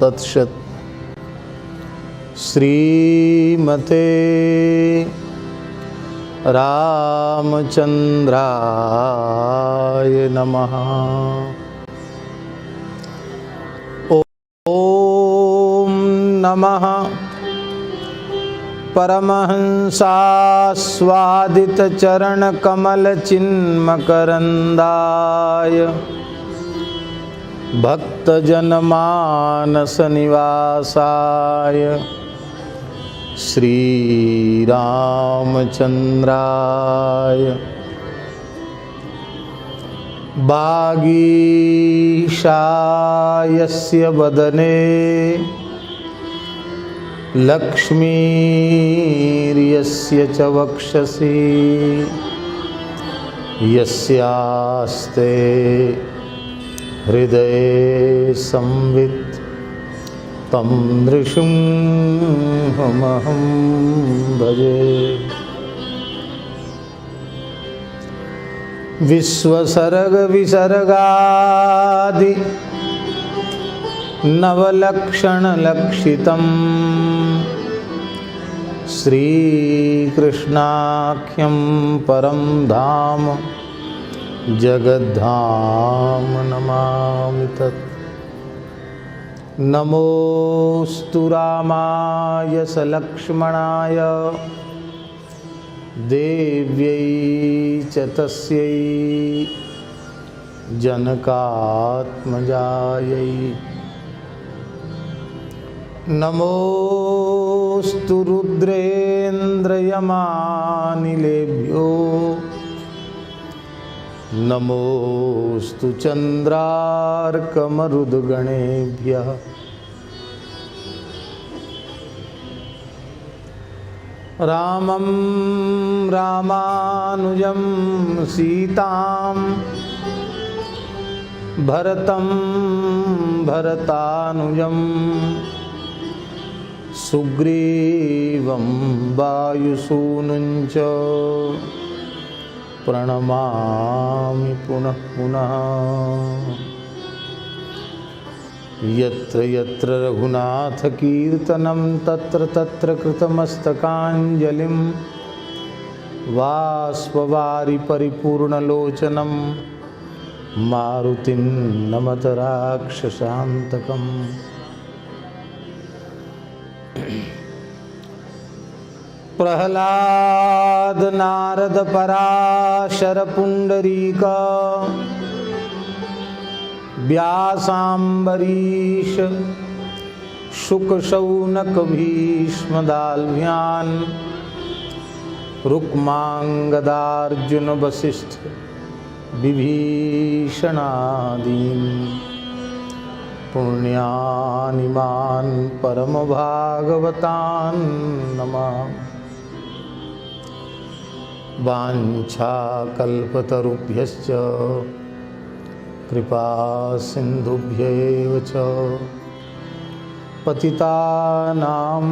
तत्सत्। श्रीमते रामचंद्राय नमः। ओम नमः परमहंसास्वादित चरण कमल चिन्मकरंदाय भक्तजनमानस निवासाय श्री रामचंद्राय वागीशायस्य वदने लक्ष्मीर्यस्य च वक्षसि यस्यास्ते हृदये संवित् तं नृसिंहमहं भजे। विश्वसर्ग विसर्गादि नवलक्षण लक्षितम् श्रीकृष्णाख्यं परं धाम जगद्धाम नमामि तत्। नमोस्तु रामाय सलक्ष्मणाय देव्यै च तस्यै जनकात्मजायै। नमोस्तु रुद्रेन्द्रयमानिलेभ्यो नमोस्तु चंद्रार्कमरुद्गणेभ्यः। रामं रामानुजं सीतां भरतं भरतानुजं सुग्रीवं वायुसूनुञ्च प्रणमामि पुनः पुनः। यत्र यत्र रघुनाथकीर्तनं तत्र तत्र कृतमस्तकाञ्जलिं बाष्पवारि परिपूर्णलोचनं मारुतिं नमत राक्षसान्तकम्। प्रहलाद नारद पराशर पुंडरीक व्यासाम्बरीश शुक शौनक भीष्मदाल्भ्यान् रुक्मांगदार्जुन वसिष्ठ विभीषणादीन् पुण्यानिमान् परम भागवतान् नमामि। वाञ्छाकल्पतरुभ्यश्च कृपा सिन्धुभ्यैव च पतितानां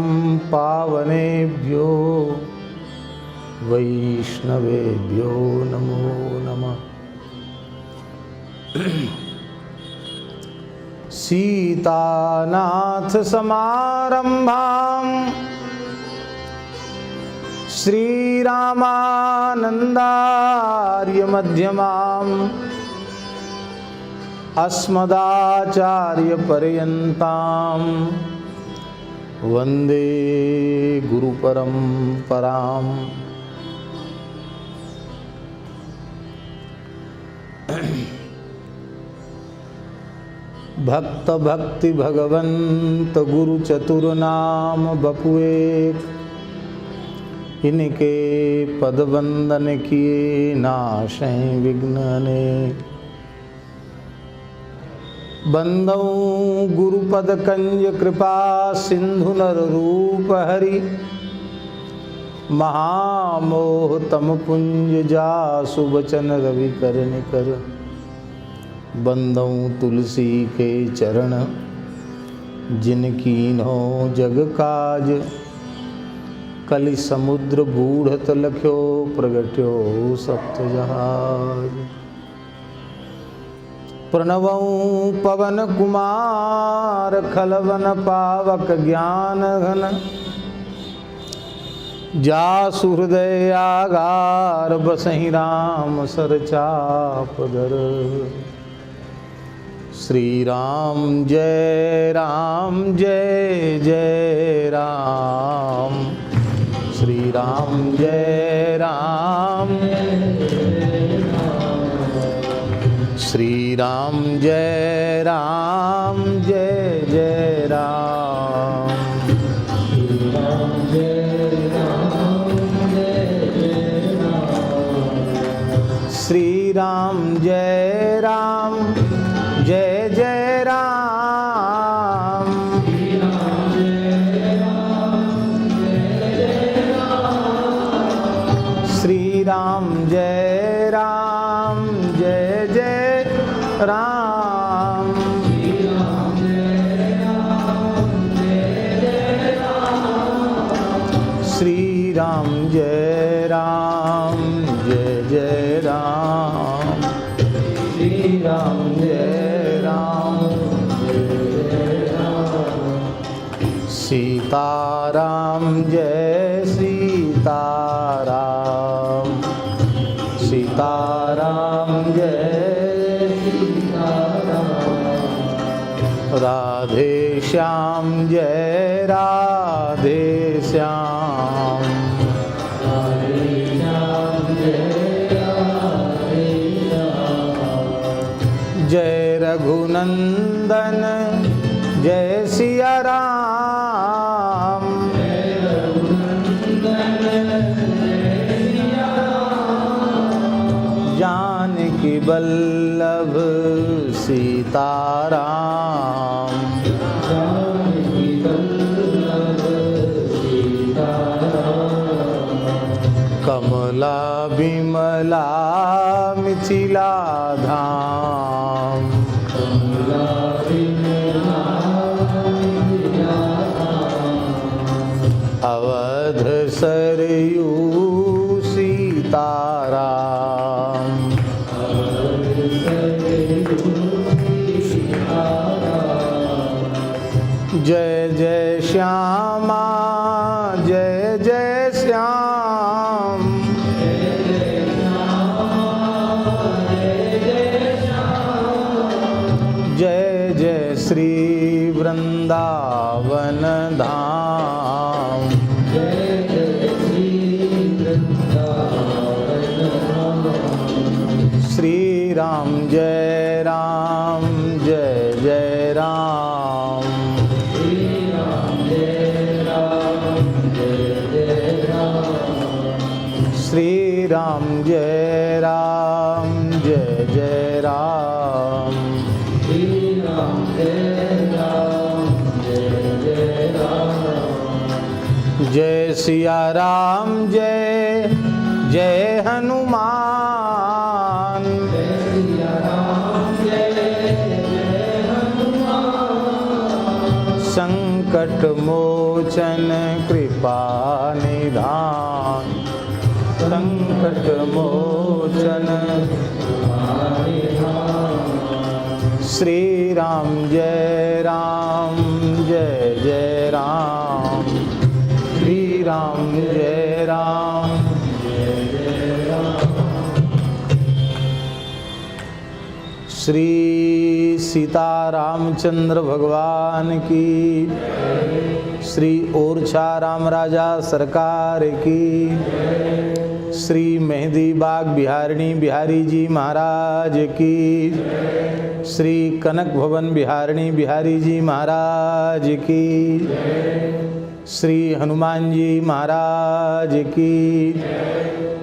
पावनेभ्यो वैष्णवेभ्यो नमो नमः। सीतानाथ समारंभां श्रीरामानन्दार्य मध्यमाम् अस्मदाचार्य पर्यन्तां वन्दे गुरुपरम्पराम्। भक्त भक्ति भगवंत गुरु चतुर नाम बपुएक, इनके पद वंदन किए नाशै विघ्न अनेक। बंदौ गुरुपद कंज कृपा सिंधु नर रूप हरि, महामोह तम पुंज जासु बचन रवि कर निकर। बंदौ तुलसी के चरण जिनकीन्हो जग काज, कलि समुद्र बूढ़त लख्यो प्रगट्यो सप्त जहाज। प्रणवं पवन कुमार खलवन पावक ज्ञान घन जासु हृदय आगार बसहि राम सरचापधर। श्री राम जय जय राम, श्री राम जय राम, श्री राम जय जय राम, श्री राम जय राम जय जय राम, श्री राम जय जय राम, श्री राम जय जय राम, श्री राम जय सीताराम जय सीताराम, सीताराम जय सीताराम, राधे श्याम जय राधे श्याम, राधे श्याम जय राधे श्याम, जय रघुनंदन जय सिया राम, जय रघुनंदन जय सिया राम, जानकी वल्लभ सीताराम, जानकी वल्लभ सीताराम, कमला बिमला मिथिला धाम, कमला अवध सरयू सीताराम, अवध सरयू सीताराम, जय जय श्यामा जय जय श्याम, जय जय श्यामा जय जय श्याम, जय जय श्री वृंदावन धाम, जय जय श्री वृंदावन धाम, श्री राम जय जय राम, श्री राम जय जय राम, श्री राम जय जय राम, श्री राम जय जय राम, जय सिया राम जय जय हनुमान, जय सिया राम जय जय हनुमान, संकट मोचन कृपा निधान, संकट मोचन कृपा निधान, श्री राम जय जय राम, श्री राम जय जय राम, श्री सीता रामचंद्र भगवान की, श्री ओरछा राम राजा सरकार की, श्री मेहंदी बाग बिहारिणी बिहारी जी महाराज की, श्री कनक भवन बिहारिणी बिहारी जी महाराज की, श्री हनुमान जी महाराज की,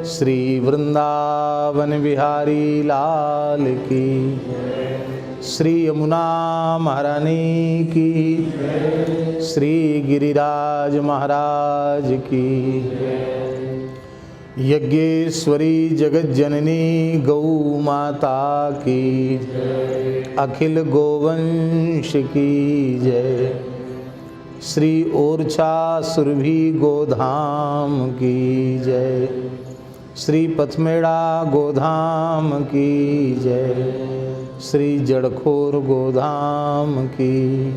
श्री वृंदावन बिहारी लाल की, श्री यमुना महारानी की, श्री गिरिराज महाराज की, यज्ञेश्वरी जगत जननी गौ माता की, अखिल गोवंश की जय, श्री ओरछा सुरभि गोधाम की जय, श्री पथमेड़ा गोधाम की जय। श्री जड़खोर गोधाम की,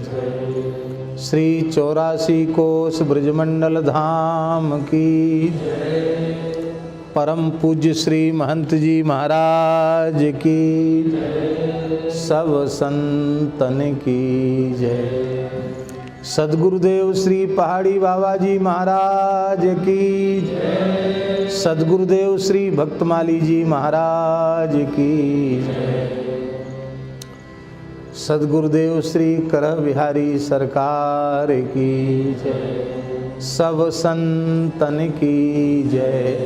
श्री 84 कोस ब्रजमंडल धाम की, परम पूज्य श्री महंत जी महाराज की, सब संतन की जय। सद्गुरुदेव श्री पहाड़ी बाबा जी महाराज की जय। सद्गुरुदेव श्री भक्तमाली जी महाराज की जय। सद्गुरुदेव श्री करह बिहारी सरकार की जय। सब संतन की जय,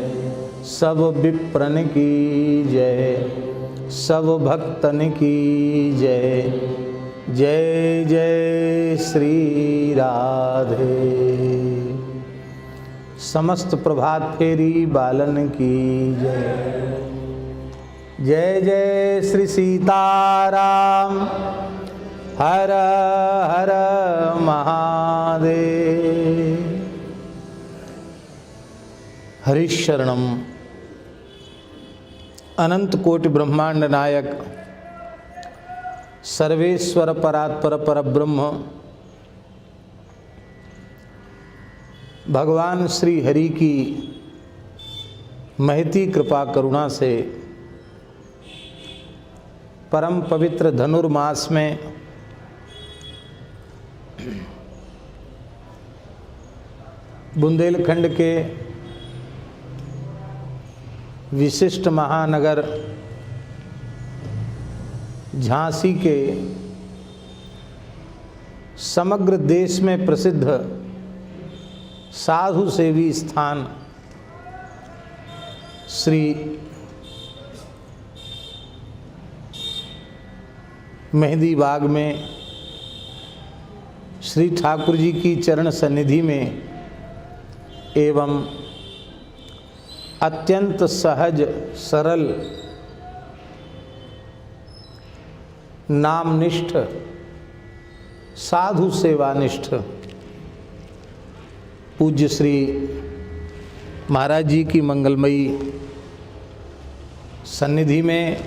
सब विप्रन की जय, सब भक्तन की जय। जय जय श्री राधे। समस्त प्रभात फेरी बालन की जय। जय जय श्री सीताराम। हर हर महादेव। हरिशरणम। अनंत कोटि ब्रह्मांड नायक सर्वेश्वर परात्पर परब्रह्म भगवान श्री हरि की महती कृपा करुणा से परम पवित्र धनुर्मास में बुंदेलखंड के विशिष्ट महानगर झांसी के समग्र देश में प्रसिद्ध साधु सेवी स्थान श्री मेहंदी बाग में श्री ठाकुर जी की चरण सन्निधि में एवं अत्यंत सहज सरल नामनिष्ठ साधु सेवानिष्ठ पूज्य श्री महाराज जी की मंगलमयी सन्निधि में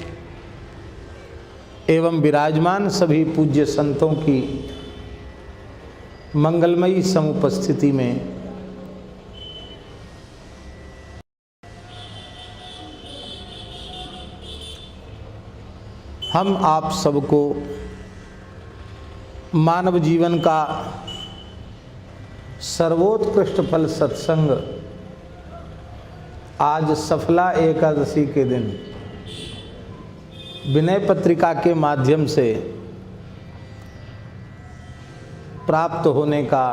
एवं विराजमान सभी पूज्य संतों की मंगलमयी समुपस्थिति में हम आप सबको मानव जीवन का सर्वोत्कृष्ट फल सत्संग आज सफला एकादशी के दिन विनय पत्रिका के माध्यम से प्राप्त होने का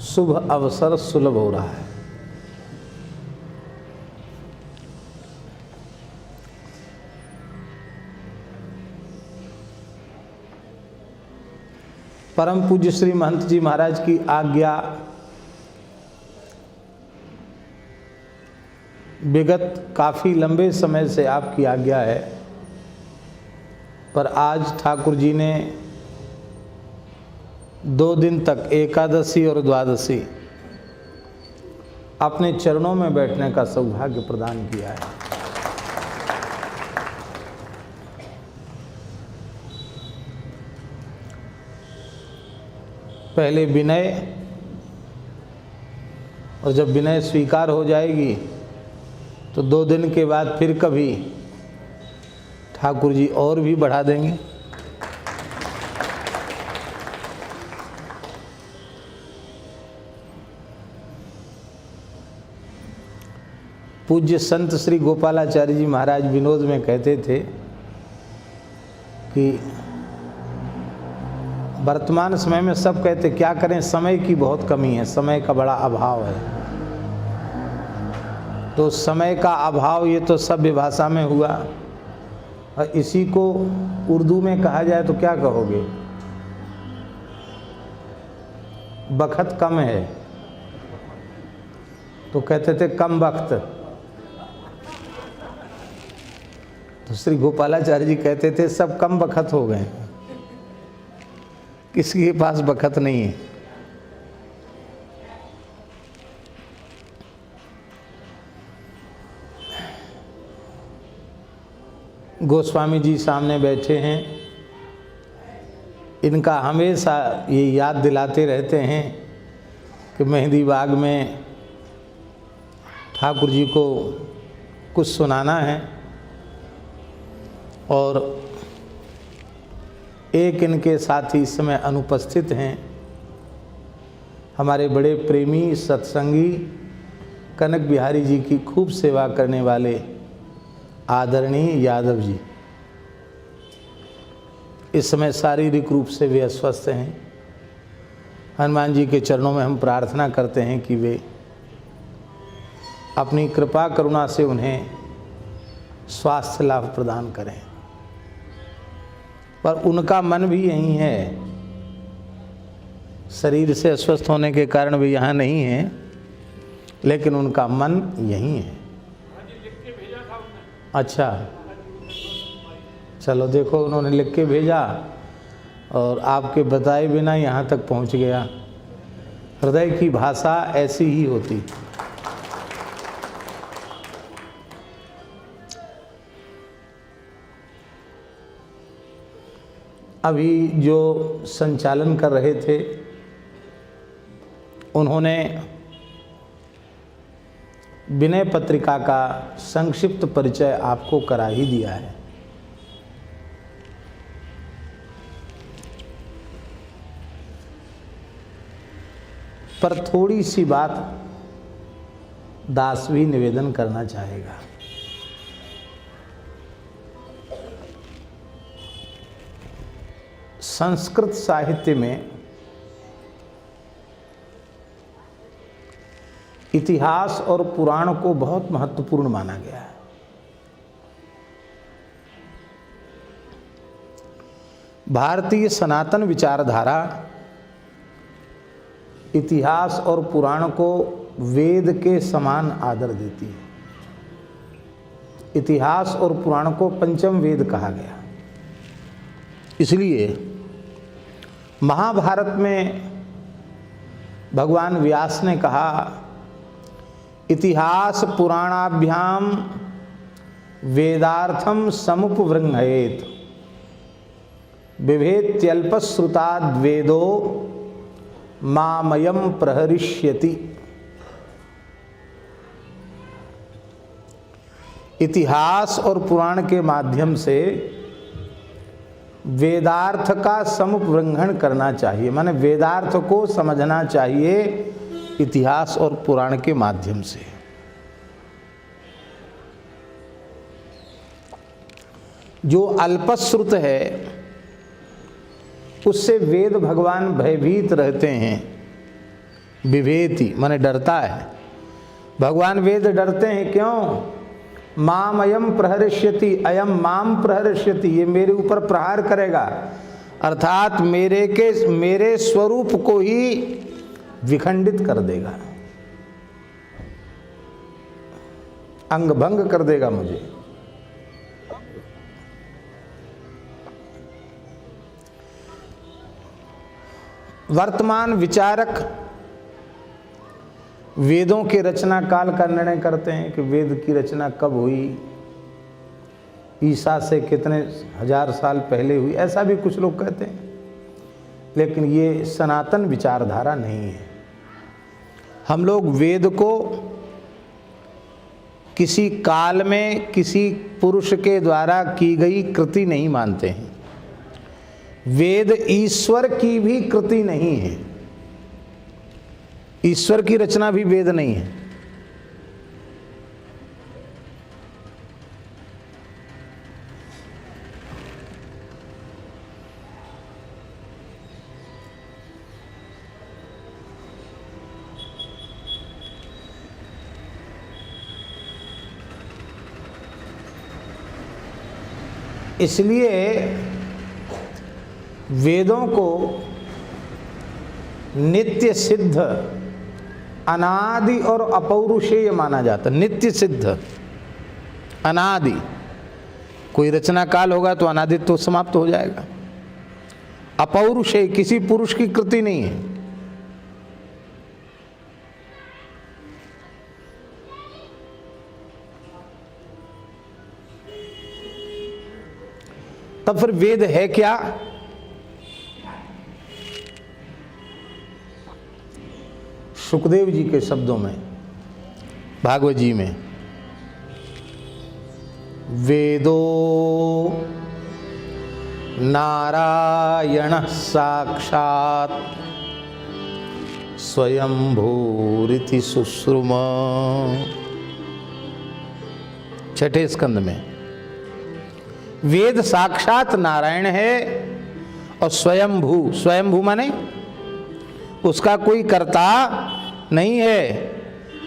शुभ अवसर सुलभ हो रहा है। परम पूज्य श्री महंत जी महाराज की आज्ञा विगत काफ़ी लंबे समय से आपकी आज्ञा है, पर आज ठाकुर जी ने 2 दिन तक एकादशी और द्वादशी अपने चरणों में बैठने का सौभाग्य प्रदान किया है। पहले विनय, और जब विनय स्वीकार हो जाएगी तो 2 दिन के बाद फिर कभी ठाकुर जी और भी बढ़ा देंगे। पूज्य संत श्री गोपालाचार्य जी महाराज विनोद में कहते थे कि वर्तमान समय में सब कहते क्या करें, समय की बहुत कमी है, समय का बड़ा अभाव है। तो समय का अभाव ये तो सभ्य भाषा में हुआ, और इसी को उर्दू में कहा जाए तो क्या कहोगे? बखत कम है तो कहते थे कम वक्त। तो श्री गोपालाचार्य जी कहते थे सब कम वक्त हो गए, किसी के पास वक्त नहीं है। गोस्वामी जी सामने बैठे हैं, इनका हमेशा ये याद दिलाते रहते हैं कि मेहंदी बाग में ठाकुर जी को कुछ सुनाना है। और एक इनके साथी इस समय अनुपस्थित हैं, हमारे बड़े प्रेमी सत्संगी कनक बिहारी जी की खूब सेवा करने वाले आदरणीय यादव जी। इस समय शारीरिक रूप से वे अस्वस्थ हैं। हनुमान जी के चरणों में हम प्रार्थना करते हैं कि वे अपनी कृपा करुणा से उन्हें स्वास्थ्य लाभ प्रदान करें। पर उनका मन भी यहीं है, शरीर से अस्वस्थ होने के कारण वे यहाँ नहीं हैं, लेकिन उनका मन यहीं है। अच्छा, चलो देखो, उन्होंने लिख के भेजा और आपके बताए बिना यहाँ तक पहुँच गया। हृदय की भाषा ऐसी ही होती। अभी जो संचालन कर रहे थे उन्होंने विनय पत्रिका का संक्षिप्त परिचय आपको करा ही दिया है। पर थोड़ी सी बात दास भी निवेदन करना चाहेगा। संस्कृत साहित्य में इतिहास और पुराण को बहुत महत्वपूर्ण माना गया है। भारतीय सनातन विचारधारा इतिहास और पुराण को वेद के समान आदर देती है। इतिहास और पुराण को पंचम वेद कहा गया। इसलिए महाभारत में भगवान व्यास ने कहा, इतिहास पुराणाभ्याम वेदार्थम समुपवृंहयेत बिभेत्यल्पश्रुताद्वेदो मामयम प्रहरिष्यति। इतिहास और पुराण के माध्यम से वेदार्थ का समुपवृंहण करना चाहिए, माने वेदार्थ को समझना चाहिए इतिहास और पुराण के माध्यम से। जो अल्पश्रुत है उससे वेद भगवान भयभीत रहते हैं। विभेति माने डरता है, भगवान वेद डरते हैं। क्यों? माम अयम प्रहरिष्यति, अयम माम प्रहरिष्यति, ये मेरे ऊपर प्रहार करेगा, अर्थात मेरे स्वरूप को ही विखंडित कर देगा, अंग भंग कर देगा मुझे। वर्तमान विचारक वेदों के रचना काल का निर्णय करते हैं कि वेद की रचना कब हुई, ईसा से कितने हजार साल पहले हुई, ऐसा भी कुछ लोग कहते हैं। लेकिन ये सनातन विचारधारा नहीं है। हम लोग वेद को किसी काल में किसी पुरुष के द्वारा की गई कृति नहीं मानते हैं। वेद ईश्वर की भी कृति नहीं है, ईश्वर की रचना भी वेद नहीं है। इसलिए वेदों को नित्य सिद्ध, अनादि और अपौरुषेय माना जाता। नित्य सिद्ध, अनादि, कोई रचना काल होगा तो अनादित्व तो समाप्त हो जाएगा। अपौरुषेय, किसी पुरुष की कृति नहीं है। तब फिर वेद है क्या? सुखदेव जी के शब्दों में भागवत जी में, वेदो नारायण साक्षात् स्वयंभूरिति सुश्रुम। छठे स्कंद में वेद साक्षात नारायण है और स्वयंभू, स्वयंभू माने उसका कोई कर्ता नहीं है,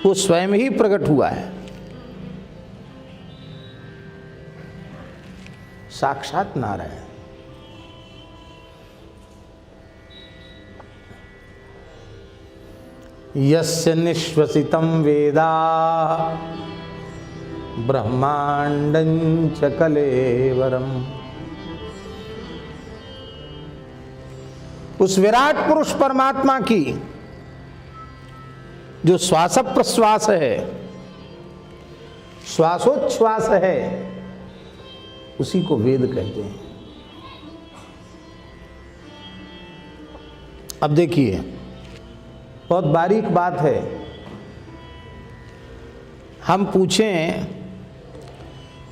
वो स्वयं ही प्रकट हुआ है। साक्षात नारायण। यस्य निश्वसितं वेदा ब्रह्मांडं च कलेवरम। उस विराट पुरुष परमात्मा की जो श्वास प्रश्वास है, श्वासोच्छ्वास है, उसी को वेद कहते हैं। अब देखिए, बहुत बारीक बात है। हम पूछें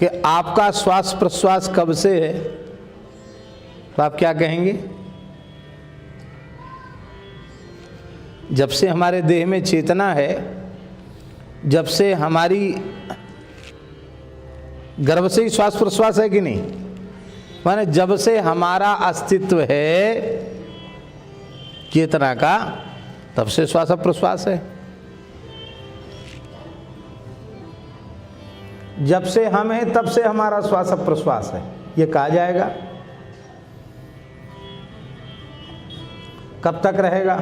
कि आपका श्वास प्रश्वास कब से है, तो आप क्या कहेंगे? जब से हमारे देह में चेतना है, जब से हमारी गर्भ से ही श्वास प्रश्वास है कि नहीं? माने जब से हमारा अस्तित्व है चेतना का, तब से श्वास प्रश्वास है। जब से हम हैं तब से हमारा श्वास प्रश्वास है, ये कहा जाएगा। कब तक रहेगा?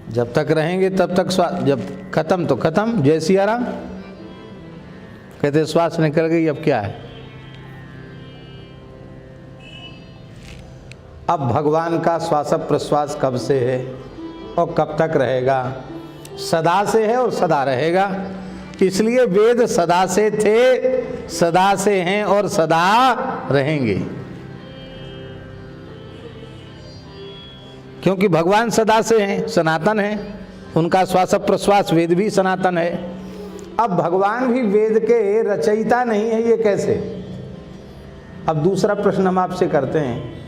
जब तक रहेंगे तब तक श्वास, जब खत्म तो खत्म। जय सिया राम। कहते श्वास निकल गई, अब क्या है? अब भगवान का श्वास प्रश्वास कब से है और कब तक रहेगा? सदा से है और सदा रहेगा। इसलिए वेद सदा से थे, सदा से हैं और सदा रहेंगे, क्योंकि भगवान सदा से हैं, सनातन हैं। उनका श्वास प्रश्वास वेद भी सनातन है। अब भगवान भी वेद के रचयिता नहीं है, ये कैसे? अब दूसरा प्रश्न हम आपसे करते हैं,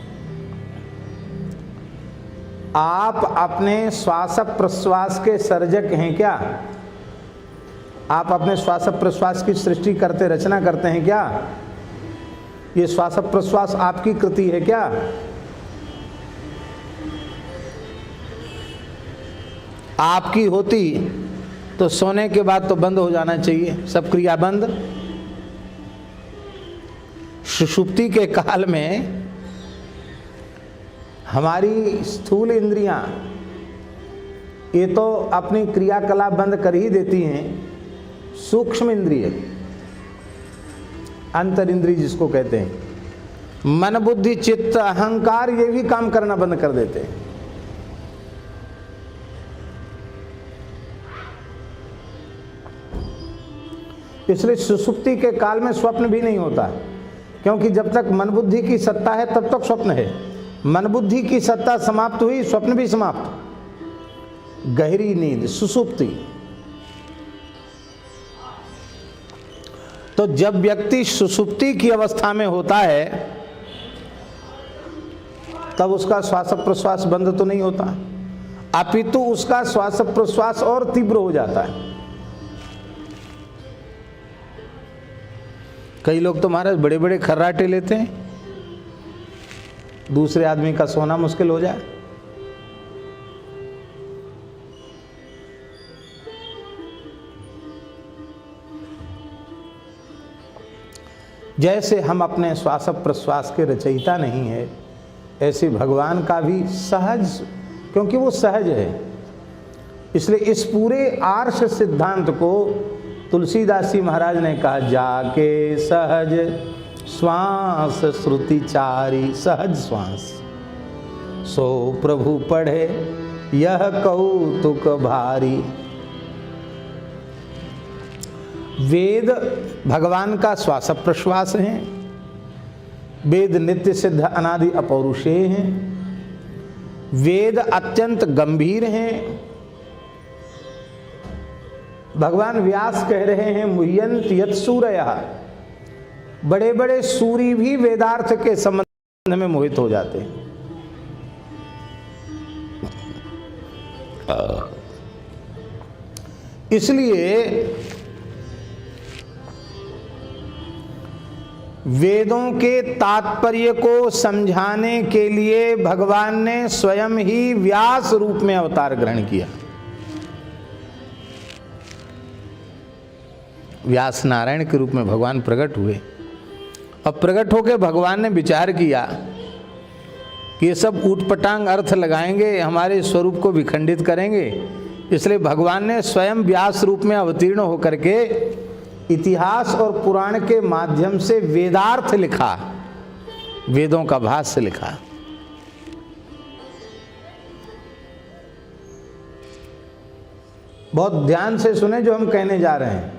आप अपने श्वास प्रश्वास के सर्जक हैं क्या? आप अपने श्वास प्रश्वास की सृष्टि करते, रचना करते हैं क्या? ये श्वास प्रश्वास आपकी कृति है क्या? आपकी होती तो सोने के बाद तो बंद हो जाना चाहिए, सब क्रिया बंद। सुषुप्ति के काल में हमारी स्थूल इंद्रियां ये तो अपनी क्रियाकलाप बंद कर ही देती हैं। सूक्ष्म इंद्रिय, अंतर इंद्रिय जिसको कहते हैं, मन बुद्धि चित्त अहंकार, ये भी काम करना बंद कर देते हैं। इसलिए सुषुप्ति के काल में स्वप्न भी नहीं होता, क्योंकि जब तक मन बुद्धि की सत्ता है तब तक स्वप्न है। मन बुद्धि की सत्ता समाप्त हुई, स्वप्न भी समाप्त। गहरी नींद, सुषुप्ति। तो जब व्यक्ति सुषुप्ति की अवस्था में होता है तब उसका श्वास प्रश्वास बंद तो नहीं होता, अपितु उसका श्वास प्रश्वास और तीव्र हो जाता है। कई लोग तो महाराज बड़े बड़े खर्राटे लेते हैं, दूसरे आदमी का सोना मुश्किल हो जाए। जैसे हम अपने श्वास प्रश्वास के रचयिता नहीं है, ऐसे भगवान का भी सहज, क्योंकि वो सहज है, इसलिए इस पूरे आर्ष सिद्धांत को तुलसीदास जी महाराज ने कहा, जाके सहज श्वास श्रुति चारी, सहज श्वास सो प्रभु पढ़े यह कौतुक भारी। वेद भगवान का श्वास प्रश्वास है, वेद नित्य सिद्ध अनादि अपौरुषेय हैं, वेद अत्यंत गंभीर हैं। भगवान व्यास कह रहे हैं मुह्यंत यत् सूरयः, बड़े बड़े सूरी भी वेदार्थ के संबंध में मोहित हो जाते हैं। इसलिए वेदों के तात्पर्य को समझाने के लिए भगवान ने स्वयं ही व्यास रूप में अवतार ग्रहण किया। व्यास नारायण के रूप में भगवान प्रकट हुए और प्रकट होकर भगवान ने विचार किया कि ये सब ऊटपटांग अर्थ लगाएंगे, हमारे स्वरूप को विखंडित करेंगे। इसलिए भगवान ने स्वयं व्यास रूप में अवतीर्ण होकर के इतिहास और पुराण के माध्यम से वेदार्थ लिखा, वेदों का भाष्य लिखा। बहुत ध्यान से सुने जो हम कहने जा रहे हैं।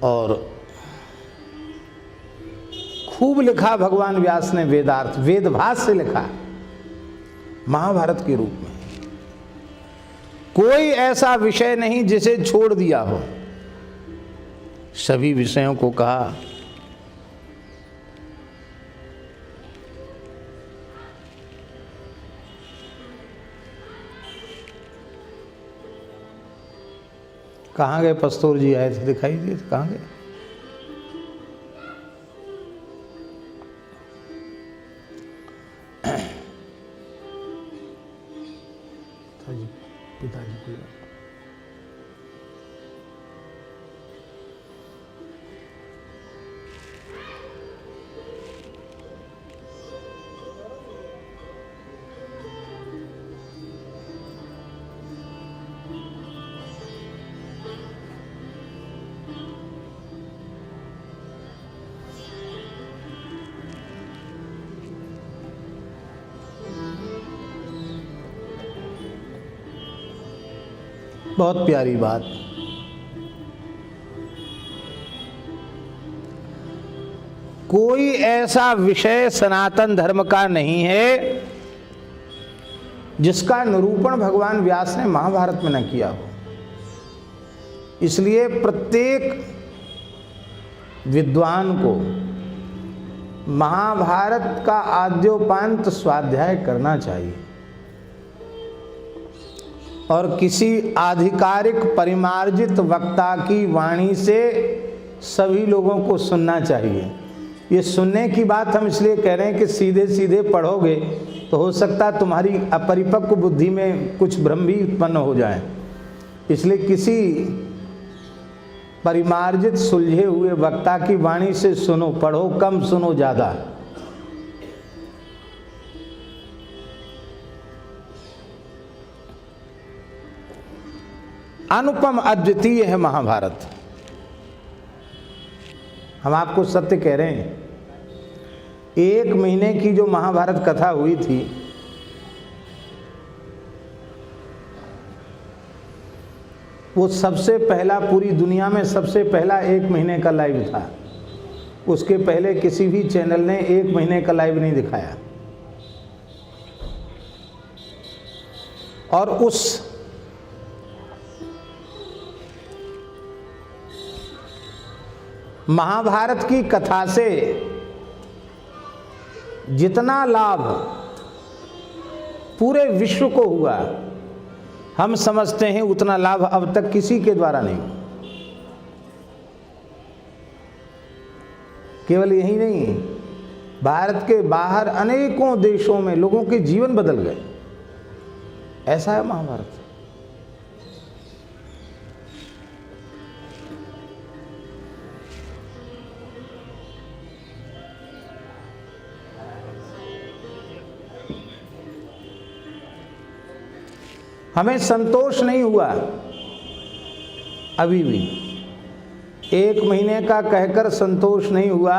और खूब लिखा भगवान व्यास ने वेदार्थ, वेद भाष्य लिखा महाभारत के रूप में। कोई ऐसा विषय नहीं जिसे छोड़ दिया हो, सभी विषयों को कहा। कहाँ गए पस्तूर जी? आए थे, दिखाई दिए थे, कहाँ गए? पिताजी को बहुत प्यारी बात। कोई ऐसा विषय सनातन धर्म का नहीं है जिसका निरूपण भगवान व्यास ने महाभारत में न किया हो। इसलिए प्रत्येक विद्वान को महाभारत का आद्योपांत स्वाध्याय करना चाहिए और किसी आधिकारिक परिमार्जित वक्ता की वाणी से सभी लोगों को सुनना चाहिए। ये सुनने की बात हम इसलिए कह रहे हैं कि सीधे सीधे पढ़ोगे तो हो सकता है तुम्हारी अपरिपक्व बुद्धि में कुछ भ्रम भी उत्पन्न हो जाए। इसलिए किसी परिमार्जित सुलझे हुए वक्ता की वाणी से सुनो, पढ़ो कम, सुनो ज़्यादा। अनुपम अद्वितीय है महाभारत। हम आपको सत्य कह रहे हैं। 1 महीने की जो महाभारत कथा हुई थी, वो सबसे पहला, पूरी दुनिया में सबसे पहला 1 महीने का लाइव था। उसके पहले किसी भी चैनल ने 1 महीने का लाइव नहीं दिखाया। और उस महाभारत की कथा से जितना लाभ पूरे विश्व को हुआ, हम समझते हैं उतना लाभ अब तक किसी के द्वारा नहीं। केवल यही नहीं, भारत के बाहर अनेकों देशों में लोगों के जीवन बदल गए। ऐसा है महाभारत। हमें संतोष नहीं हुआ अभी भी। 1 महीने का कहकर संतोष नहीं हुआ।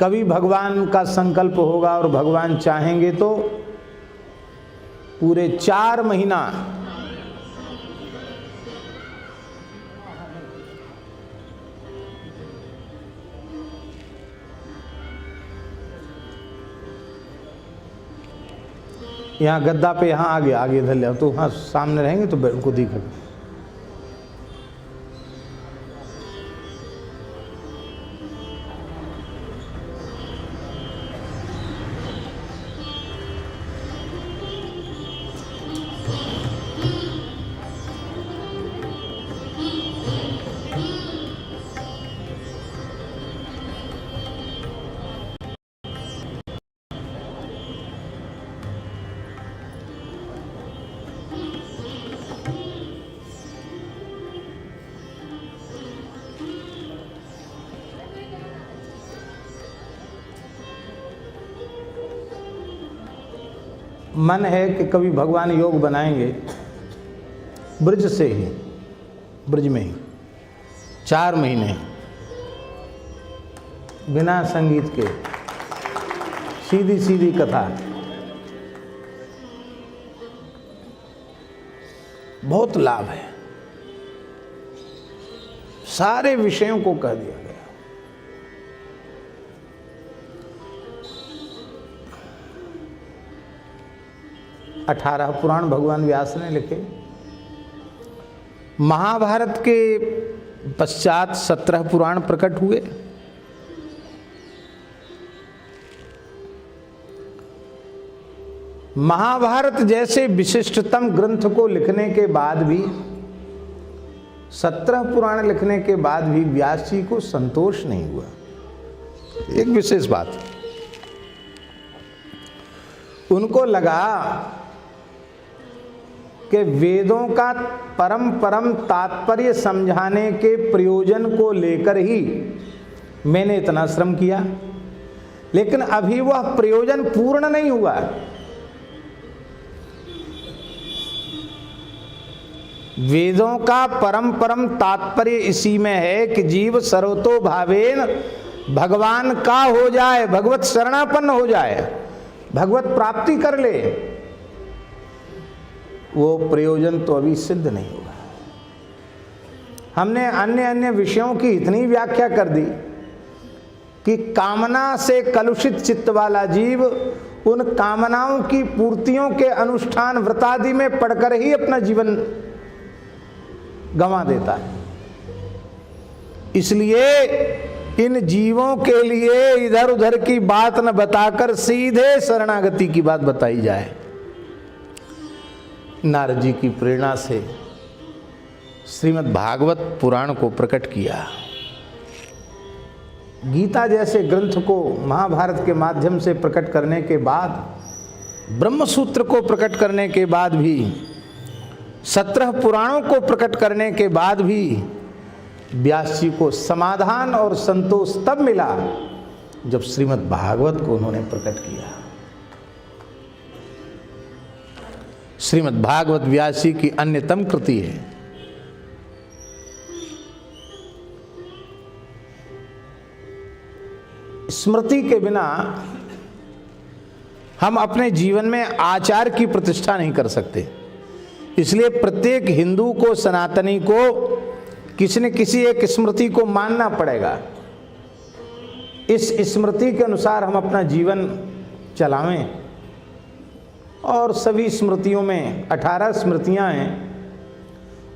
कभी भगवान का संकल्प होगा और भगवान चाहेंगे तो पूरे 4 महीना यहाँ गद्दा पे, यहाँ आगे आगे इधर ले आओ, तो वहाँ सामने रहेंगे तो उनको दिखेगा। मन है कि कभी भगवान योग बनाएंगे ब्रज से ही, ब्रज में ही 4 महीने बिना संगीत के, सीधी सीधी कथा। बहुत लाभ है, सारे विषयों को कह दिया गया। 18 पुराण भगवान व्यास ने लिखे। महाभारत के पश्चात 17 पुराण प्रकट हुए। महाभारत जैसे विशिष्टतम ग्रंथ को लिखने के बाद भी, 17 पुराण लिखने के बाद भी व्यास जी को संतोष नहीं हुआ। एक विशेष बात, उनको लगा कि वेदों का परम तात्पर्य समझाने के प्रयोजन को लेकर ही मैंने इतना श्रम किया, लेकिन अभी वह प्रयोजन पूर्ण नहीं हुआ। वेदों का परम तात्पर्य इसी में है कि जीव सर्वतो भावेन भगवान का हो जाए, भगवत शरणापन्न हो जाए, भगवत प्राप्ति कर ले। वो प्रयोजन तो अभी सिद्ध नहीं हुआ। हमने अन्य विषयों की इतनी व्याख्या कर दी कि कामना से कलुषित चित्त वाला जीव उन कामनाओं की पूर्तियों के अनुष्ठान व्रतादि में पड़कर ही अपना जीवन गंवा देता है। इसलिए इन जीवों के लिए इधर उधर की बात न बताकर सीधे शरणागति की बात बताई जाए। नारद जी की प्रेरणा से श्रीमद् भागवत पुराण को प्रकट किया। गीता जैसे ग्रंथ को महाभारत के माध्यम से प्रकट करने के बाद, ब्रह्मसूत्र को प्रकट करने के बाद भी, 17 पुराणों को प्रकट करने के बाद भी व्यास जी को समाधान और संतोष तब मिला जब श्रीमद् भागवत को उन्होंने प्रकट किया। श्रीमद् भागवत व्यास जी की अन्यतम कृति है। स्मृति के बिना हम अपने जीवन में आचार की प्रतिष्ठा नहीं कर सकते। इसलिए प्रत्येक हिंदू को, सनातनी को किसी न किसी एक स्मृति को मानना पड़ेगा। इस स्मृति के अनुसार हम अपना जीवन चलावें। और सभी स्मृतियों में 18 स्मृतियां हैं।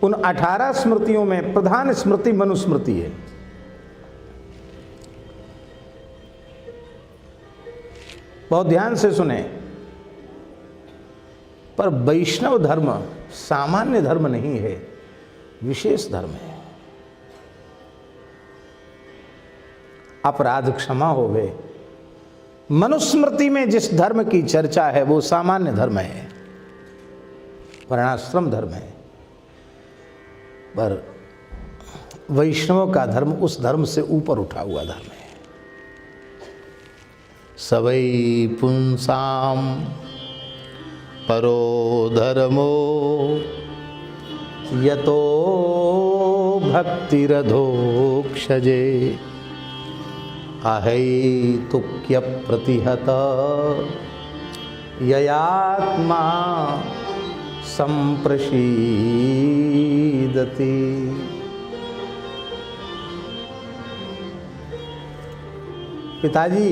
उन 18 स्मृतियों में प्रधान स्मृति मनुस्मृति है। बहुत ध्यान से सुने। पर वैष्णव धर्म सामान्य धर्म नहीं है, विशेष धर्म है। अपराध क्षमा होवे। मनुस्मृति में जिस धर्म की चर्चा है वो सामान्य धर्म है, वर्णाश्रम धर्म है। पर वैष्णव का धर्म उस धर्म से ऊपर उठा हुआ धर्म है। सवै पुंसाम परो धर्मो यतो भक्तिरधोक्षजे अहैतुक्य प्रतिहत ययात्मा संप्रसीदति। पिताजी,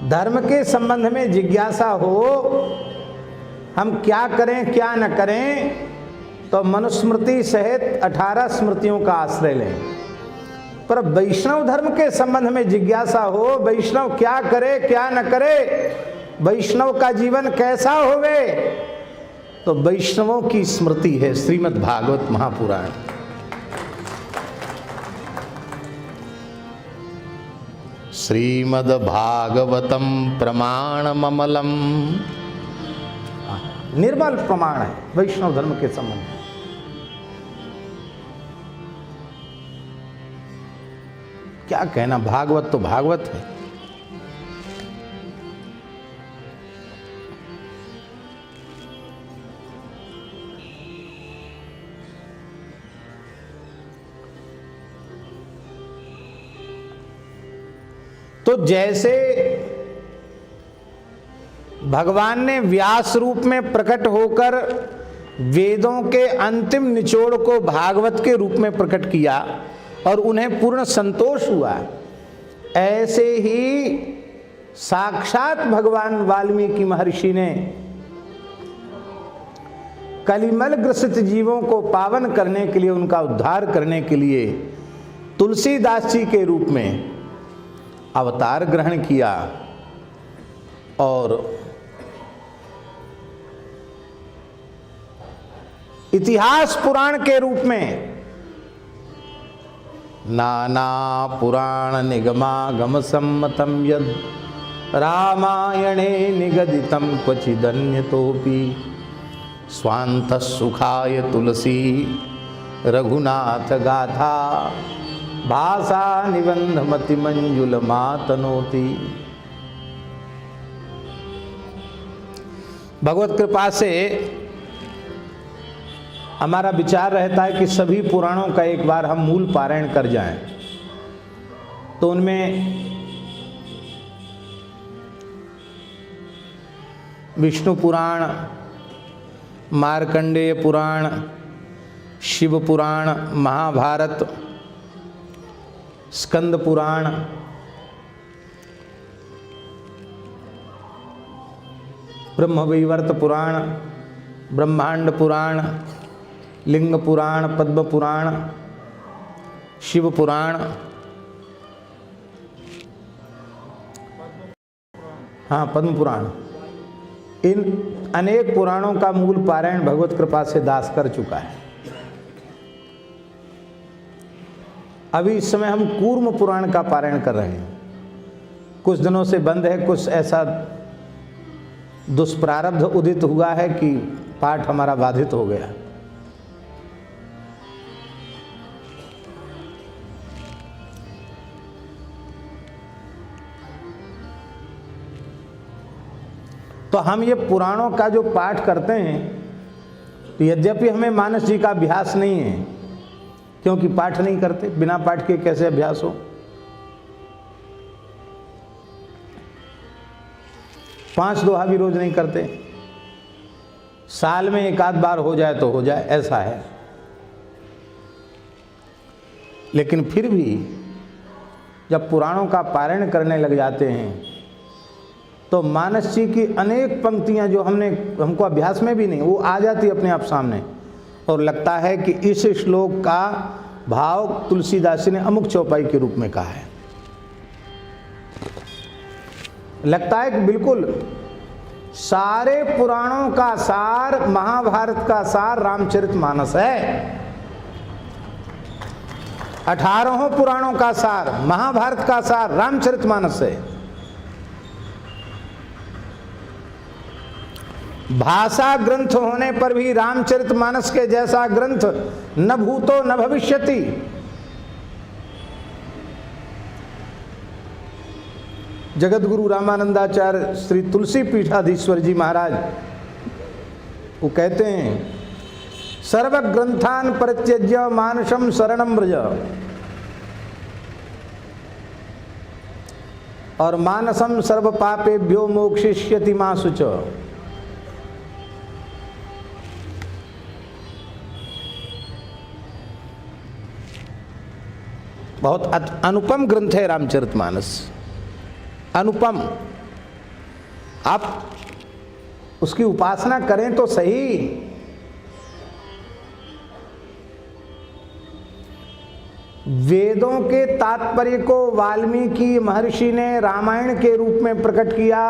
धर्म के संबंध में जिज्ञासा हो, हम क्या करें क्या न करें, तो मनुस्मृति सहित 18 स्मृतियों का आश्रय लें। पर वैष्णव धर्म के संबंध में जिज्ञासा हो, वैष्णव क्या करे क्या न करे, वैष्णव का जीवन कैसा होवे, तो वैष्णवों की स्मृति है श्रीमद् भागवत महापुराण। श्रीमद् भागवतम प्रमाणममलम, निर्मल प्रमाण है वैष्णव धर्म के संबंध में। क्या कहना, भागवत तो भागवत है। तो जैसे भगवान ने व्यास रूप में प्रकट होकर वेदों के अंतिम निचोड़ को भागवत के रूप में प्रकट किया और उन्हें पूर्ण संतोष हुआ, ऐसे ही साक्षात भगवान वाल्मीकि महर्षि ने कलिमल ग्रसित जीवों को पावन करने के लिए, उनका उद्धार करने के लिए तुलसीदास जी के रूप में अवतार ग्रहण किया और इतिहास पुराण के रूप में नाना पुराण निगमागम सम्मतम यद रामायणे निगदितम क्वचिदन्यतोपि स्वांत सुखाय तुलसी रघुनाथ गाथा भाषा निबंध मति मंजुल मातनोति। भगवत कृपा से हमारा विचार रहता है कि सभी पुराणों का एक बार हम मूल पारायण कर जाएं, तो उनमें विष्णु पुराण, मार्कंडेय पुराण, शिव पुराण, महाभारत, स्कंद पुराण, ब्रह्मवैवर्त पुराण, ब्रह्मांड पुराण, लिंग पुराण, पद्म पुराण, शिव पुराण, हाँ पद्म पुराण, इन अनेक पुराणों का मूल पारायण भगवत कृपा से दास कर चुका है। अभी इस समय हम कूर्म पुराण का पारायण कर रहे हैं। कुछ दिनों से बंद है, कुछ ऐसा दुष्प्रारब्ध उदित हुआ है कि पाठ हमारा बाधित हो गया। तो हम ये पुराणों का जो पाठ करते हैं, तो यद्यपि हमें मानस जी का अभ्यास नहीं है, क्योंकि पाठ नहीं करते, बिना पाठ के कैसे अभ्यास हो। 5 दोहा भी रोज नहीं करते, साल में एक आध बार हो जाए तो हो जाए, ऐसा है। लेकिन फिर भी जब पुराणों का पारायण करने लग जाते हैं, तो मानस जी की अनेक पंक्तियां जो हमको अभ्यास में भी नहीं, वो आ जाती अपने आप सामने, और लगता है कि इस श्लोक का भाव तुलसीदास ने अमुक चौपाई के रूप में कहा है। लगता है कि बिल्कुल सारे पुराणों का सार, महाभारत का सार रामचरितमानस है। 18 पुराणों का सार, महाभारत का सार रामचरितमानस है। भाषा ग्रंथ होने पर भी रामचरितमानस के जैसा ग्रंथ न भूतो न भविष्यति। जगत गुरु रामानंदाचार्य श्री तुलसी पीठाधीश्वर जी महाराज वो कहते हैं, सर्व ग्रंथान परित्यज्य मानसम शरणम व्रज, और मानसम सर्व पापेभ्यो मोक्षयिष्यति मा शुच। बहुत अनुपम ग्रंथ है रामचरितमानस, अनुपम। आप उसकी उपासना करें तो सही। वेदों के तात्पर्य को वाल्मीकि महर्षि ने रामायण के रूप में प्रकट किया,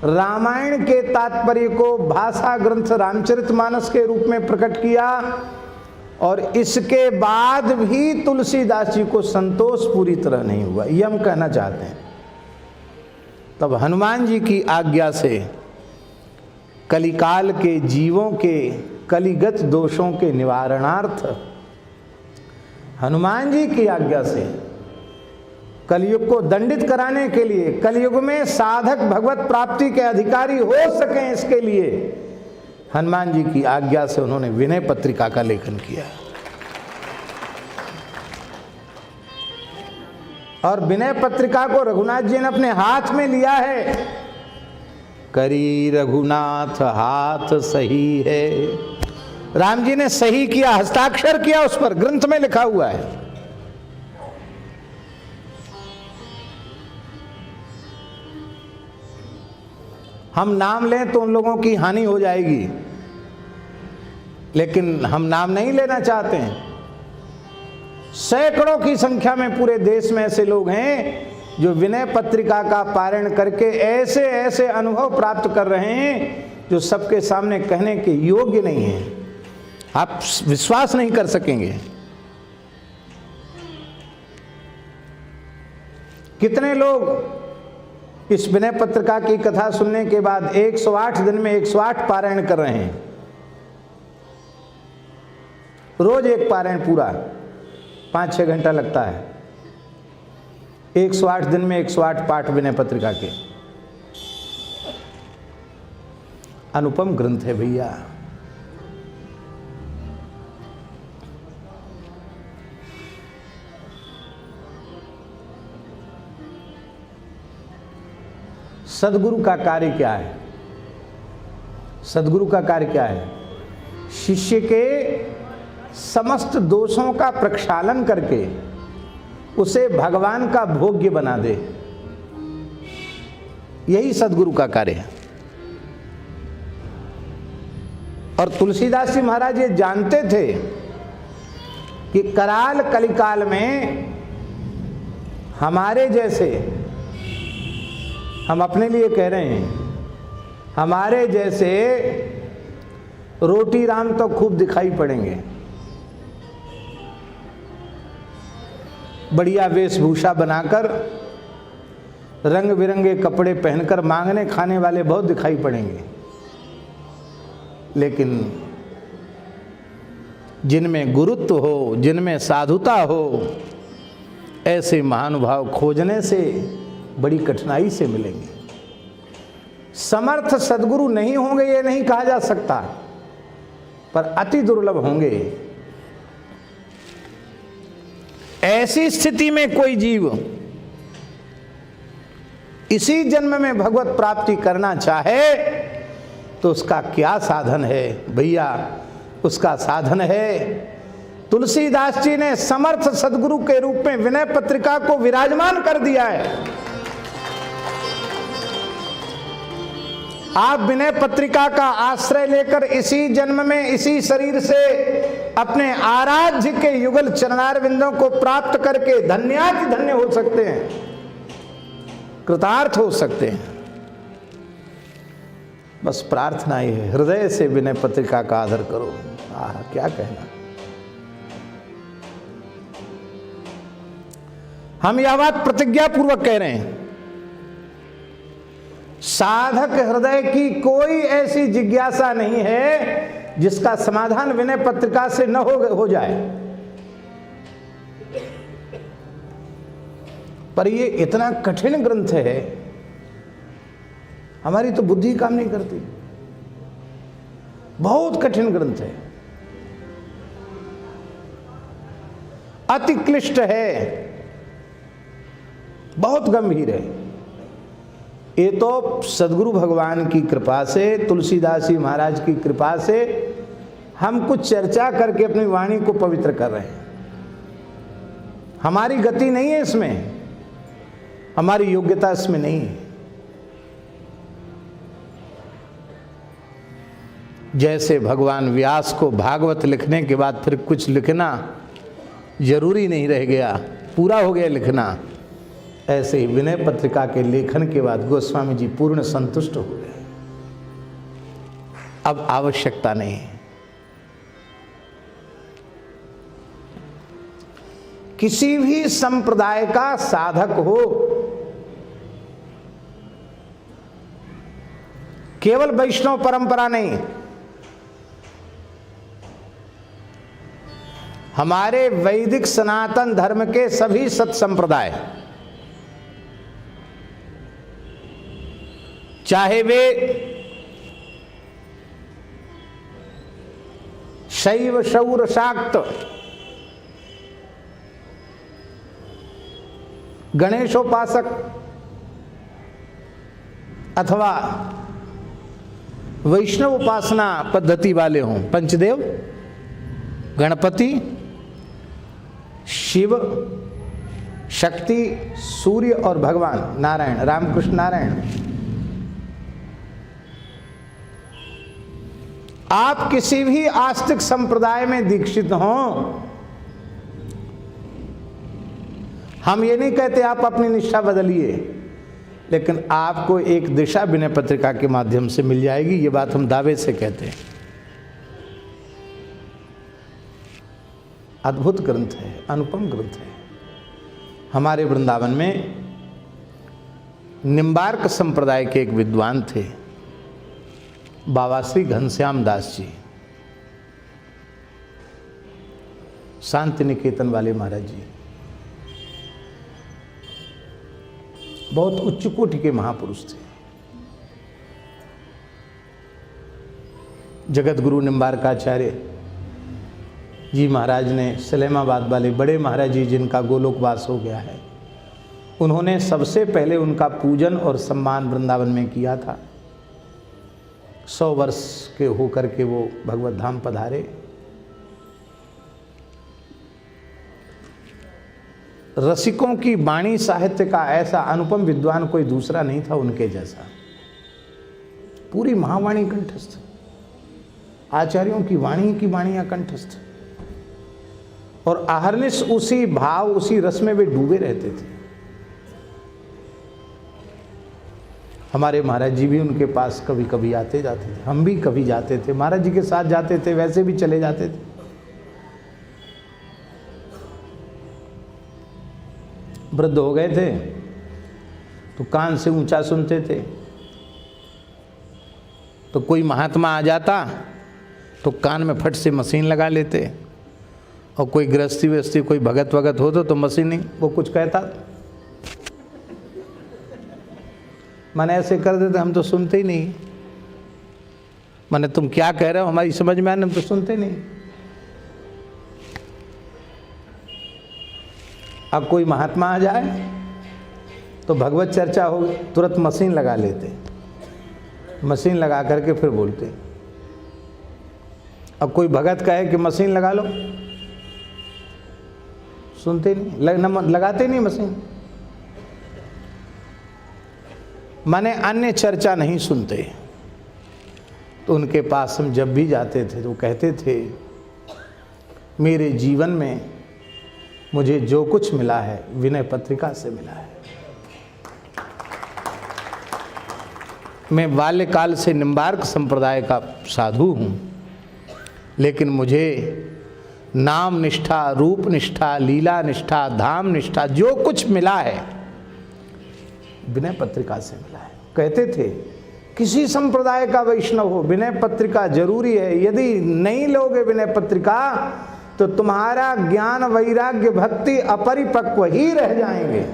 रामायण के तात्पर्य को भाषा ग्रंथ रामचरितमानस के रूप में प्रकट किया, और इसके बाद भी तुलसीदास जी को संतोष पूरी तरह नहीं हुआ, ये हम कहना चाहते हैं। तब हनुमान जी की आज्ञा से कलिकाल के जीवों के कलिगत दोषों के निवारणार्थ हनुमान जी की आज्ञा से कलयुग को दंडित कराने के लिए, कलयुग में साधक भगवत प्राप्ति के अधिकारी हो सकें, इसके लिए हनुमान जी की आज्ञा से उन्होंने विनय पत्रिका का लेखन किया। और विनय पत्रिका को रघुनाथ जी ने अपने हाथ में लिया है। करी रघुनाथ हाथ सही है, राम जी ने सही किया, हस्ताक्षर किया उस पर, ग्रंथ में लिखा हुआ है। हम नाम लें तो उन लोगों की हानि हो जाएगी, लेकिन हम नाम नहीं लेना चाहते हैं। सैकड़ों की संख्या में पूरे देश में ऐसे लोग हैं जो विनय पत्रिका का पारायण करके ऐसे ऐसे अनुभव प्राप्त कर रहे हैं जो सबके सामने कहने के योग्य नहीं है। आप विश्वास नहीं कर सकेंगे। कितने लोग इस विनय पत्रिका की कथा सुनने के बाद 108 दिन में 108 पारायण कर रहे हैं, रोज एक पारायण पूरा 5-6 घंटा लगता है। 108 दिन में 108 पाठ विनय पत्रिका के। अनुपम ग्रंथ है भैया। सदगुरु का कार्य क्या है? सदगुरु का कार्य क्या है? शिष्य के समस्त दोषों का प्रक्षालन करके उसे भगवान का भोग्य बना दे, यही सदगुरु का कार्य है। और तुलसीदास जी महाराज ये जानते थे कि कराल कलिकाल में हमारे जैसे, हम अपने लिए कह रहे हैं, हमारे जैसे रोटी राम तो खूब दिखाई पड़ेंगे। बढ़िया वेशभूषा बनाकर, रंग बिरंगे कपड़े पहनकर मांगने खाने वाले बहुत दिखाई पड़ेंगे, लेकिन जिनमें गुरुत्व हो, जिनमें साधुता हो, ऐसे महानुभाव खोजने से बड़ी कठिनाई से मिलेंगे। समर्थ सद्गुरु नहीं होंगे ये नहीं कहा जा सकता, पर अति दुर्लभ होंगे। ऐसी स्थिति में कोई जीव इसी जन्म में भगवत प्राप्ति करना चाहे तो उसका क्या साधन है भैया? उसका साधन है, तुलसीदास जी ने समर्थ सद्गुरु के रूप में विनय पत्रिका को विराजमान कर दिया है। आप विनय पत्रिका का आश्रय लेकर इसी जन्म में इसी शरीर से अपने आराध्य के युगल चरणारविंदों को प्राप्त करके धन्याति धन्य हो सकते हैं, कृतार्थ हो सकते हैं। बस प्रार्थना ही है, हृदय से विनय पत्रिका का आदर करो। क्या कहना। हम यह बात प्रतिज्ञा पूर्वक कह रहे हैं, साधक हृदय की कोई ऐसी जिज्ञासा नहीं है जिसका समाधान विनय पत्रिका से न हो जाए। पर ये इतना कठिन ग्रंथ है, हमारी तो बुद्धि काम नहीं करती। बहुत कठिन ग्रंथ है, अति क्लिष्ट है, बहुत गंभीर है। ये तो सद्गुरु भगवान की कृपा से, तुलसीदास जी महाराज की कृपा से हम कुछ चर्चा करके अपनी वाणी को पवित्र कर रहे हैं। हमारी गति नहीं है इसमें, हमारी योग्यता इसमें नहीं है। जैसे भगवान व्यास को भागवत लिखने के बाद फिर कुछ लिखना जरूरी नहीं रह गया, पूरा हो गया लिखना, ऐसे ही विनय पत्रिका के लेखन के बाद गोस्वामी जी पूर्ण संतुष्ट हो गए। अब आवश्यकता नहीं है। किसी भी संप्रदाय का साधक हो, केवल वैष्णव परंपरा नहीं, हमारे वैदिक सनातन धर्म के सभी सत संप्रदाय, चाहे वे शैव शौर शाक्त, गणेशोपासक अथवा वैष्णव उपासना पद्धति वाले हों, पंचदेव, गणपति, शिव, शक्ति, सूर्य और भगवान नारायण, रामकृष्ण नारायण, आप किसी भी आस्तिक संप्रदाय में दीक्षित हों, हम ये नहीं कहते आप अपनी निष्ठा बदलिए, लेकिन आपको एक दिशा विनय पत्रिका के माध्यम से मिल जाएगी। ये बात हम दावे से कहते हैं। अद्भुत ग्रंथ है, अनुपम ग्रंथ है। हमारे वृंदावन में निम्बार्क संप्रदाय के एक विद्वान थे, बाबा श्री घनश्याम दास जी, शांति निकेतन वाले महाराज जी, बहुत उच्च कोटि के महापुरुष थे। जगत गुरु निम्बार्काचार्य जी महाराज ने सलेमाबाद वाले बड़े महाराज जी, जिनका गोलोकवास हो गया है, उन्होंने सबसे पहले उनका पूजन और सम्मान वृंदावन में किया था। 100 वर्ष के होकर के वो भगवत धाम पधारे। रसिकों की वाणी साहित्य का ऐसा अनुपम विद्वान कोई दूसरा नहीं था उनके जैसा। पूरी महावाणी कंठस्थ, आचार्यों की वाणी की वाणियां कंठस्थ, और आहर्निश उसी भाव उसी रस में वे डूबे रहते थे। हमारे महाराज जी भी उनके पास कभी कभी आते जाते थे, हम भी कभी जाते थे, महाराज जी के साथ जाते थे, वैसे भी चले जाते थे। वृद्ध हो गए थे तो कान से ऊंचा सुनते थे, तो कोई महात्मा आ जाता तो कान में फट से मशीन लगा लेते, और कोई गृहस्थी व्यस्ती कोई भगत वगत हो तो मशीन नहीं, वो कुछ कहता मैंने ऐसे कर देते, हम तो सुनते ही नहीं। मैंने तुम क्या कह रहे हो हमारी समझ में आने, हम तो सुनते नहीं। अब कोई महात्मा आ जाए तो भगवत चर्चा हो, तुरंत मशीन लगा लेते, मशीन लगा करके फिर बोलते। अब कोई भगत कहे कि मशीन लगा लो, सुनते नहीं, लगाते नहीं मशीन। माने अन्य चर्चा नहीं सुनते। तो उनके पास हम जब भी जाते थे तो कहते थे, मेरे जीवन में मुझे जो कुछ मिला है विनय पत्रिका से मिला है। मैं बाल्यकाल से निम्बार्क संप्रदाय का साधु हूँ, लेकिन मुझे नाम निष्ठा, रूप निष्ठा, लीला निष्ठा, धाम निष्ठा जो कुछ मिला है विनय पत्रिका से मिला है। कहते थे किसी संप्रदाय का वैष्णव हो, विनय पत्रिका जरूरी है। यदि नहीं लोगे विनय पत्रिका तो तुम्हारा ज्ञान, वैराग्य, भक्ति अपरिपक्व ही रह जाएंगे।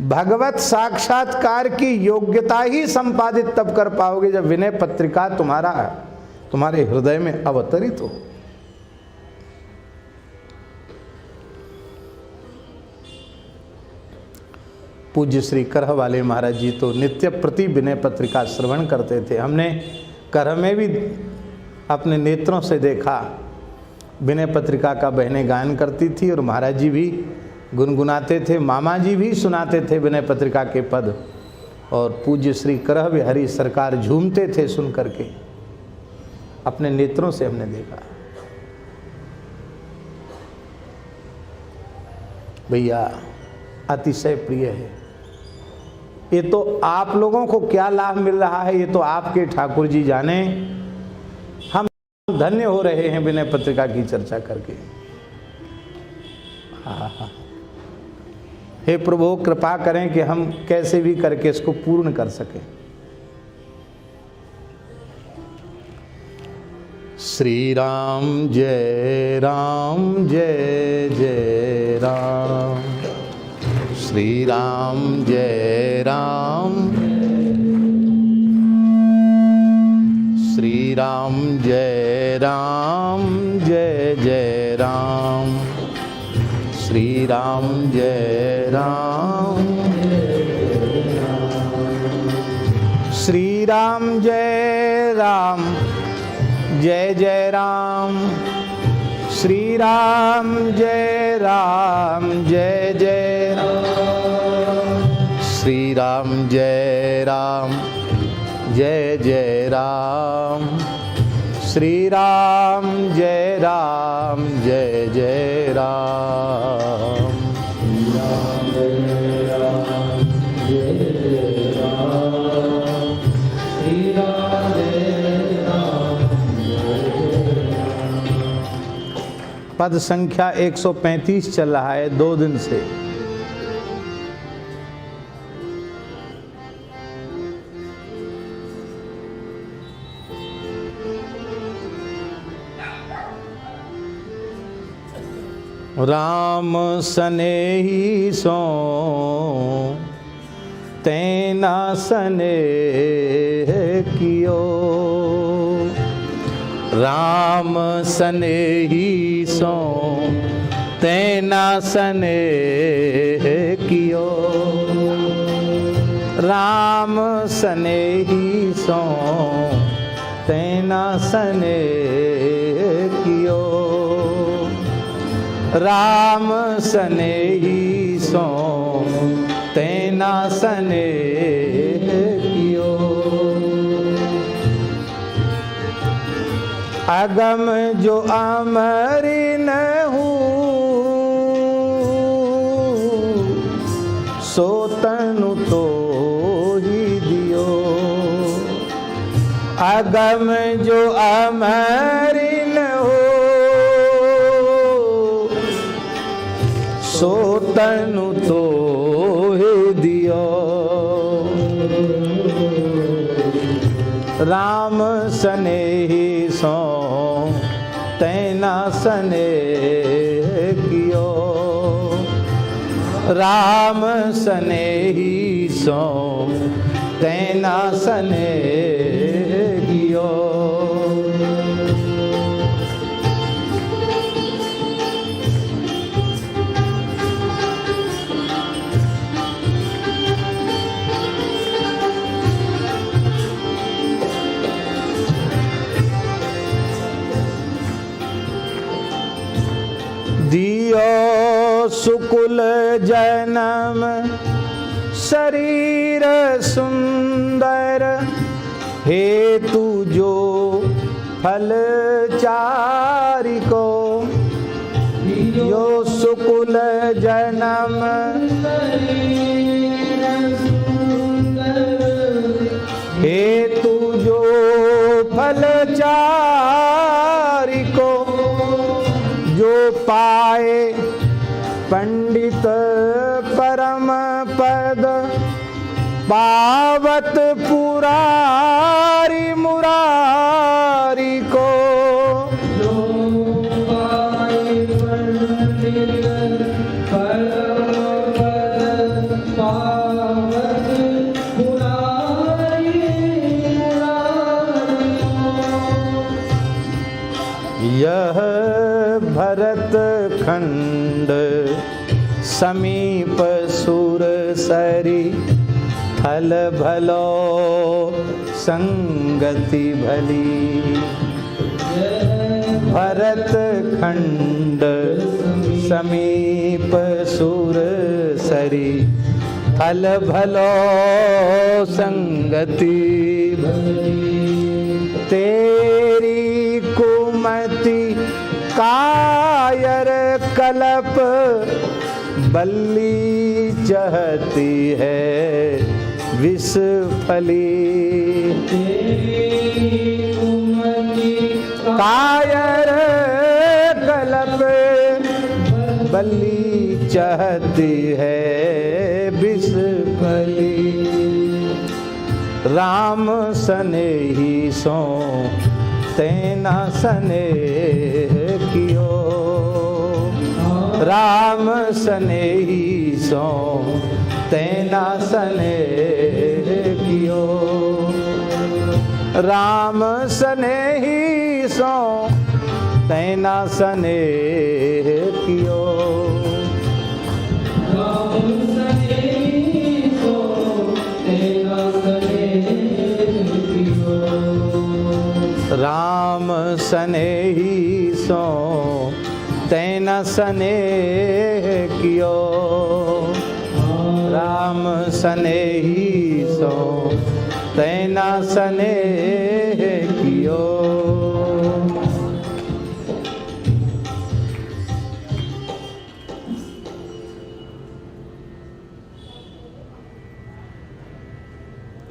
भगवत साक्षात्कार की योग्यता ही संपादित तब कर पाओगे जब विनय पत्रिका तुम्हारे हृदय में अवतरित हो। पूज्य श्री करह वाले महाराज जी तो नित्य प्रति विनय पत्रिका श्रवण करते थे। हमने करह में भी अपने नेत्रों से देखा, विनय पत्रिका का बहनें गायन करती थी और महाराज जी भी गुनगुनाते थे, मामा जी भी सुनाते थे विनय पत्रिका के पद। और पूज्य श्री करह बिहारी सरकार झूमते थे सुन करके, अपने नेत्रों से हमने देखा। भैया अतिशय प्रिय है। ये तो आप लोगों को क्या लाभ मिल रहा है ये तो आपके ठाकुर जी जाने। हम धन्य हो रहे हैं विनय पत्रिका की चर्चा करके। हे प्रभु कृपा करें कि हम कैसे भी करके इसको पूर्ण कर सकें। श्री राम जय जय राम, श्री राम जय राम, श्री राम जय जय राम, श्री राम जय राम, श्री राम जय जय राम, श्री राम जय जय राम, श्री राम जय जय राम, श्री राम जय जय राम। पद संख्या 135 चल रहा है 2 दिन से। राम सनेही सो तैना स्नेह कियो, राम स्नेही सो तैना स्नेह कियो, राम स्नेही सो तैना स्नेह कियो, राम स्नेही सो तैना स्नेह कियो, अगम जो अमरिन हूँ सो तनु तो ही दियो, अगम जो अमरिन हो सो तनु तो ही दियो, राम स्नेही सो तैना स्नेह कियो, राम स्नेही सो तैना स्नेह कियो, दियो सुकुल जन्म शरीर सुंदर, हेतु जो फल चारि को, दियो सुकुल जन्म हेतु जो फल चारि को, जो पाए पंडित परम पद पावत पुरारी मुरारी को, जो पाए पंडित परम पद पावत पुरारी मुरारी को, यह भरत खंड समीप सुर सरी, फल भलो संगति भली, भरत खंड समीप सुर सरी, फल भलो संगति तेरी कुमति कायर कलप बल्ली चाहती है विष फली कायर कलप बल्ली चाहती है विष फली राम सनेही सो तेना स्नेह कियो राम स्नेही सो तेना स्नेह कियो राम स्नेही सो तेना स्नेह कियो राम स्नेही सो तेना स्नेह कियो राम स्नेही सो तेना स्नेह कियो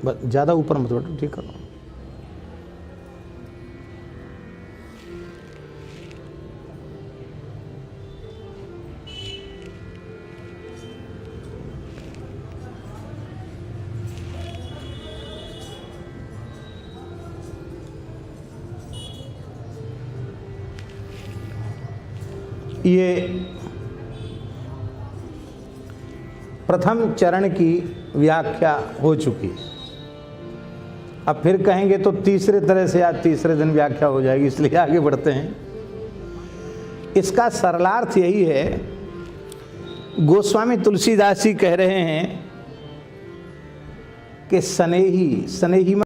बस ज़्यादा ऊपर मत बैठो, ठीक करो। ये प्रथम चरण की व्याख्या हो चुकी। अब फिर कहेंगे तो तीसरे तरह से आज तीसरे दिन व्याख्या हो जाएगी, इसलिए आगे बढ़ते हैं। इसका सरलार्थ यही है, गोस्वामी तुलसीदास जी कह रहे हैं कि स्नेही